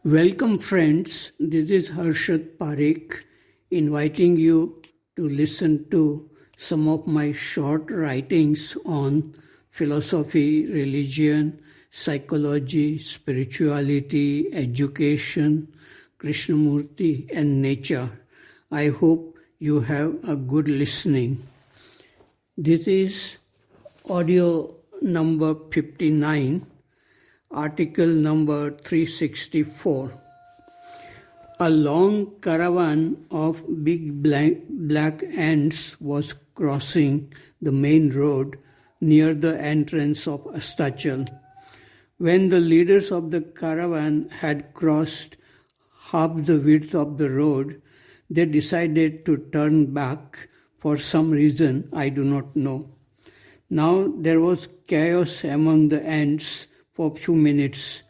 Welcome, friends. This is Harshad Parekh inviting you to listen to some of my short writings on philosophy, religion, psychology, spirituality, education, Krishnamurti, and nature. I hope you have a good listening. This is audio number 59. Article number 364. A long caravan of big black ants was crossing the main road near the entrance of Astachal. When the leaders of the caravan had crossed half the width of the road, they decided to turn back for some reason I do not know. Now there was chaos among the ants. For a few minutes,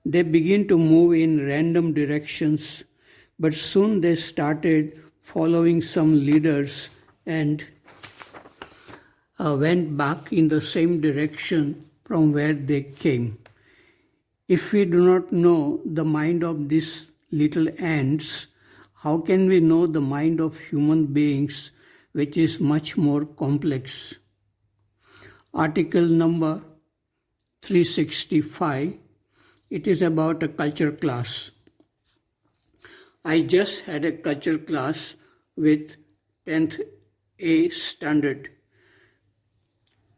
they began to move in random directions, but soon they started following some leaders and went back in the same direction from where they came. If we do not know the mind of these little ants, how can we know the mind of human beings, which is much more complex? Article number 365. It is about a culture class. I just had a culture class with 10th A standard.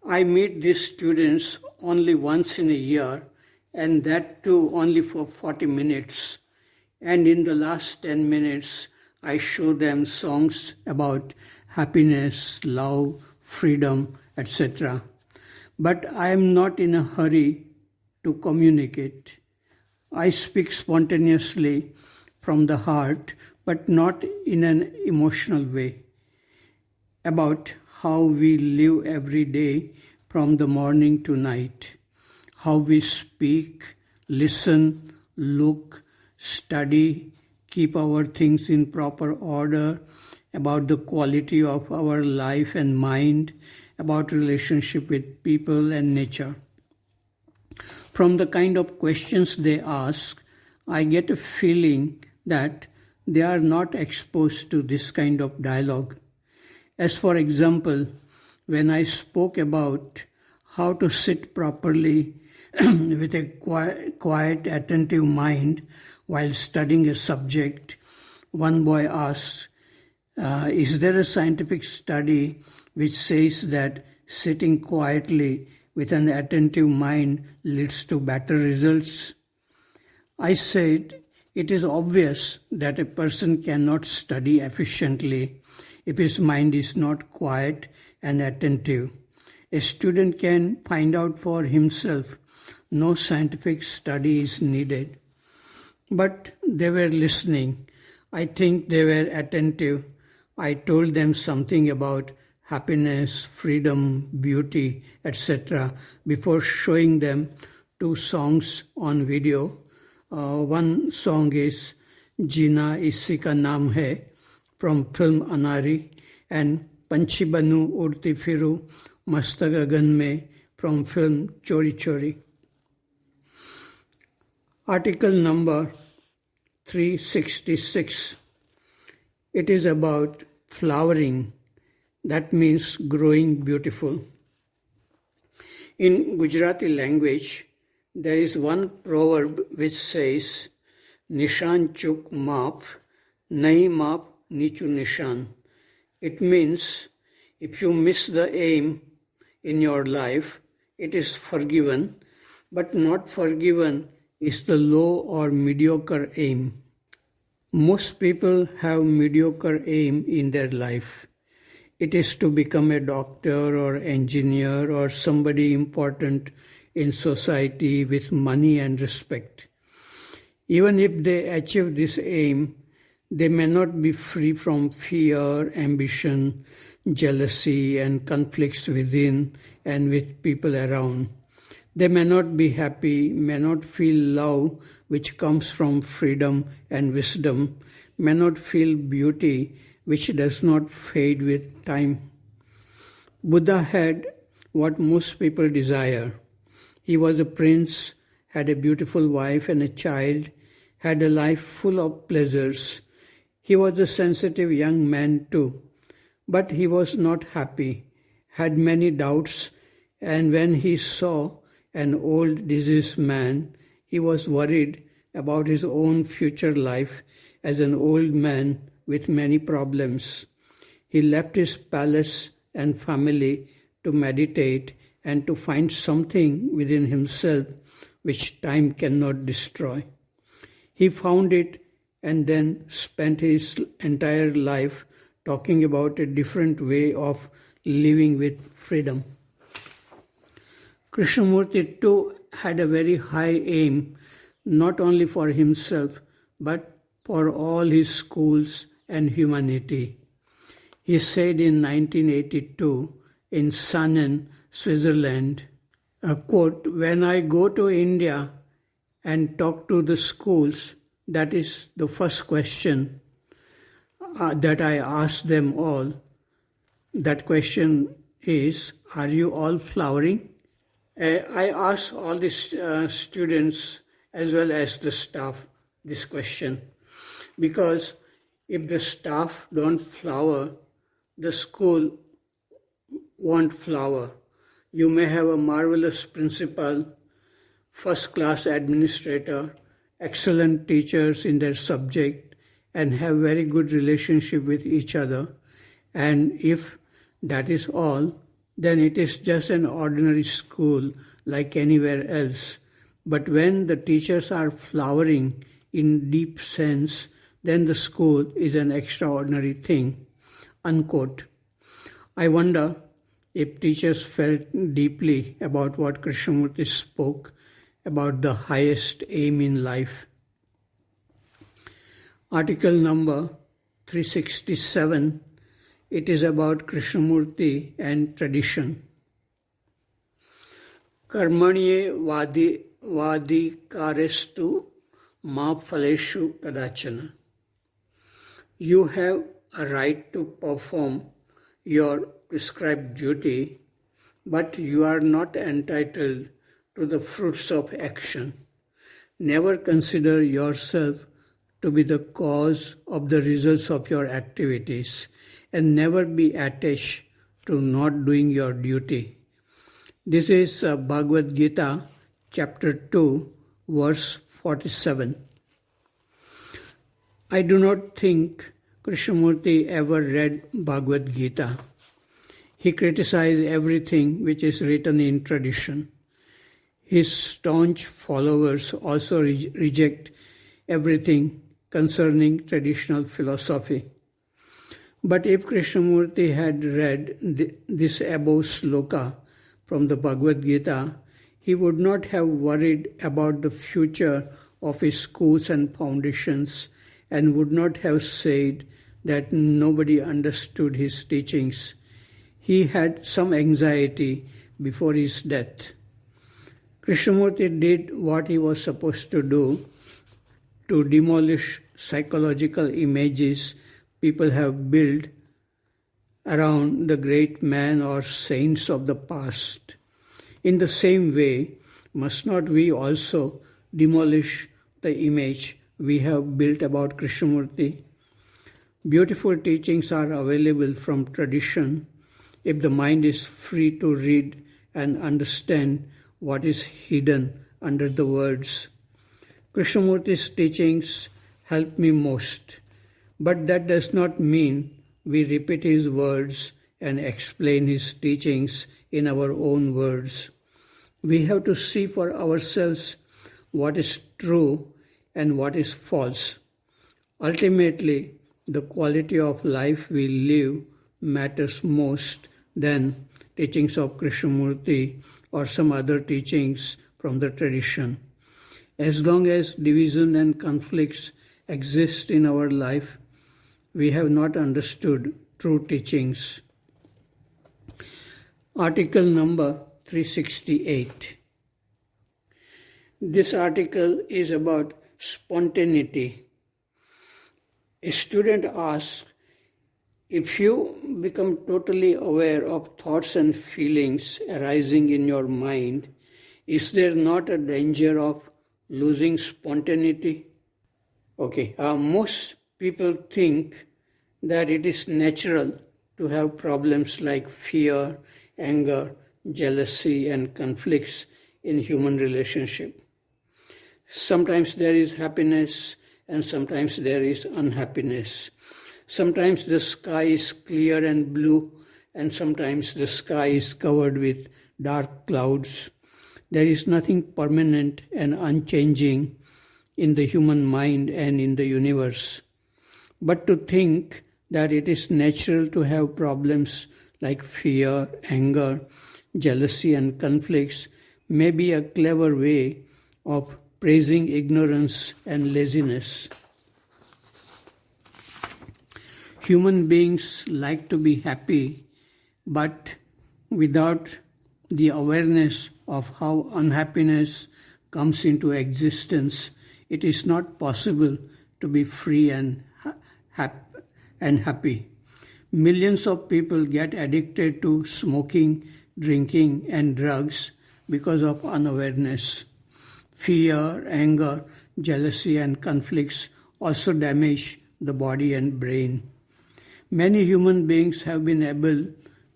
I meet these students only once in a year, and that too only for 40 minutes. And in the last 10 minutes, I show them songs about happiness, love, freedom, etc. But I am not in a hurry to communicate. I speak spontaneously from the heart, but not in an emotional way, about how we live every day from the morning to night, how we speak, listen, look, study, keep our things in proper order, about the quality of our life and mind, about relationship with people and nature. From the kind of questions they ask, I get a feeling that they are not exposed to this kind of dialogue. As for example, when I spoke about how to sit properly with a quiet, attentive mind while studying a subject, one boy asked, is there a scientific study which says that sitting quietly with an attentive mind leads to better results? I said, it is obvious that a person cannot study efficiently if his mind is not quiet and attentive. A student can find out for himself. No scientific study is needed. But they were listening. I think they were attentive. I told them something about happiness, freedom, beauty, etc. before showing them two songs on video. One song is Jina Isi Ka Naam Hai from film Anari, and Panchi Banu Udti Firu Mast Gagan Mein from film Chori Chori. Article number 366. It is about flowering. That means growing beautiful. In Gujarati language, there is one proverb which says, Nishan chuk maap, nahi maap nichu nishan. It means if you miss the aim in your life, it is forgiven, but not forgiven is the low or mediocre aim. Most people have mediocre aim in their life. It is to become a doctor or engineer or somebody important in society with money and respect. Even if they achieve this aim, they may not be free from fear, ambition, jealousy, and conflicts within and with people around. They may not be happy, may not feel love which comes from freedom and wisdom, may not feel beauty which does not fade with time. Buddha had what most people desire. He was a prince, had a beautiful wife and a child, had a life full of pleasures. He was a sensitive young man too, but he was not happy, had many doubts, and when he saw an old diseased man, he was worried about his own future life as an old man with many problems. He left his palace and family to meditate and to find something within himself which time cannot destroy. He found it and then spent his entire life talking about a different way of living with freedom. Krishnamurti too had a very high aim, not only for himself, but for all his schools and humanity. He said in 1982 in Sannen, Switzerland, quote, "When I go to India and talk to the schools, that is the first question that I ask them all. That question is, are you all flowering?" I ask all the students as well as the staff this question, because if the staff don't flower, the school won't flower. You may have a marvelous principal, first-class administrator, excellent teachers in their subject, and have very good relationship with each other. And if that is all, then it is just an ordinary school like anywhere else. But when the teachers are flowering in deep sense, then the school is an extraordinary thing. Unquote. I wonder if teachers felt deeply about what Krishnamurti spoke about the highest aim in life. Article number 367, it is about Krishnamurti and tradition. Karmanye vadikarestu ma phaleshu kadachana. You have a right to perform your prescribed duty, but you are not entitled to the fruits of action. Never consider yourself to be the cause of the results of your activities, and never be attached to not doing your duty. This is Bhagavad Gita, chapter 2, verse 47. I do not think Krishnamurti ever read Bhagavad Gita. He criticized everything which is written in tradition. His staunch followers also reject everything concerning traditional philosophy. But if Krishnamurti had read this above sloka from the Bhagavad Gita, he would not have worried about the future of his schools and foundations, and would not have said that nobody understood his teachings. He had some anxiety before his death. Krishnamurti did what he was supposed to do, to demolish psychological images people have built around the great man or saints of the past. In the same way, must not we also demolish the image we have built about Krishnamurti? Beautiful teachings are available from tradition if the mind is free to read and understand what is hidden under the words. Krishnamurti's teachings help me most, but that does not mean we repeat his words and explain his teachings in our own words. We have to see for ourselves what is true and what is false. Ultimately, the quality of life we live matters most than teachings of Krishnamurti or some other teachings from the tradition. As long as division and conflicts exist in our life, we have not understood true teachings. Article number 368. This article is about spontaneity. A student asks, if you become totally aware of thoughts and feelings arising in your mind, is there not a danger of losing spontaneity? Okay, most people think that it is natural to have problems like fear, anger, jealousy, and conflicts in human relationship. Sometimes there is happiness and sometimes there is unhappiness. Sometimes the sky is clear and blue and sometimes the sky is covered with dark clouds. There is nothing permanent and unchanging in the human mind and in the universe. But to think that it is natural to have problems like fear, anger, jealousy, and conflicts may be a clever way of praising ignorance and laziness. Human beings like to be happy, but without the awareness of how unhappiness comes into existence, it is not possible to be free and happy. Millions of people get addicted to smoking, drinking, and drugs because of unawareness. Fear, anger, jealousy, and conflicts also damage the body and brain. Many human beings have been able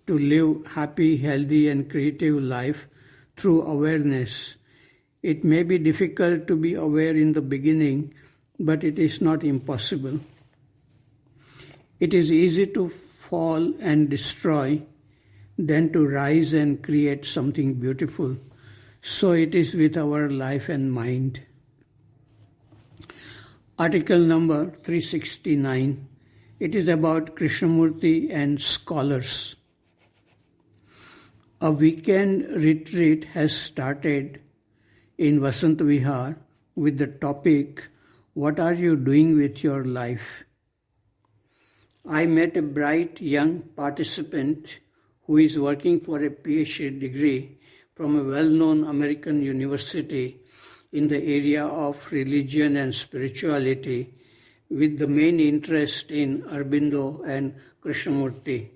to live happy, healthy, and creative life through awareness. It may be difficult to be aware in the beginning, but it is not impossible. It is easy to fall and destroy than to rise and create something beautiful. So it is with our life and mind. Article number 369. It is about Krishnamurti and scholars. A weekend retreat has started in Vasant Vihar with the topic, "What are you doing with your life?" I met a bright young participant who is working for a PhD degree from a well-known American university in the area of religion and spirituality, with the main interest in Aurobindo and Krishnamurti.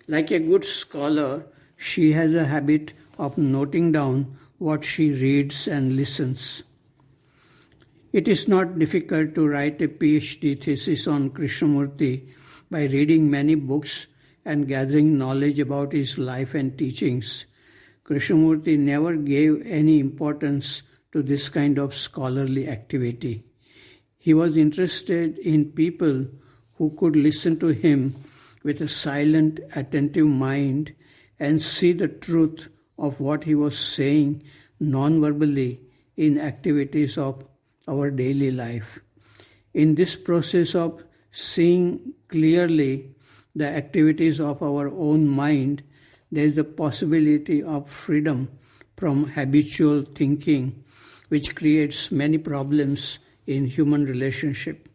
Like a good scholar, she has a habit of noting down what she reads and listens. It is not difficult to write a PhD thesis on Krishnamurti by reading many books and gathering knowledge about his life and teachings. Krishnamurti never gave any importance to this kind of scholarly activity. He was interested in people who could listen to him with a silent, attentive mind and see the truth of what he was saying non-verbally in activities of our daily life. In this process of seeing clearly the activities of our own mind, there is the possibility of freedom from habitual thinking, which creates many problems in human relationship.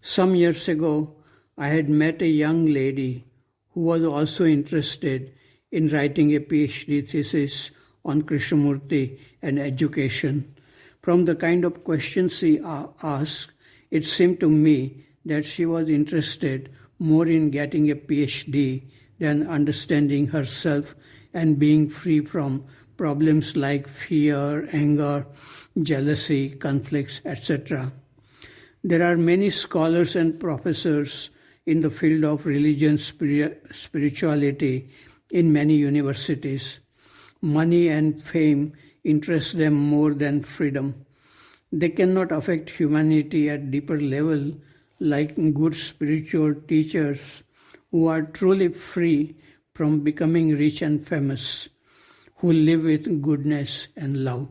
Some years ago, I had met a young lady who was also interested in writing a PhD thesis on Krishnamurti and education. From the kind of questions she asked, it seemed to me that she was interested more in getting a PhD than understanding herself and being free from problems like fear, anger, jealousy, conflicts, etc. There are many scholars and professors in the field of religion, spirituality in many universities. Money and fame interest them more than freedom. They cannot affect humanity at deeper level like good spiritual teachers who are truly free from becoming rich and famous, who live with goodness and love.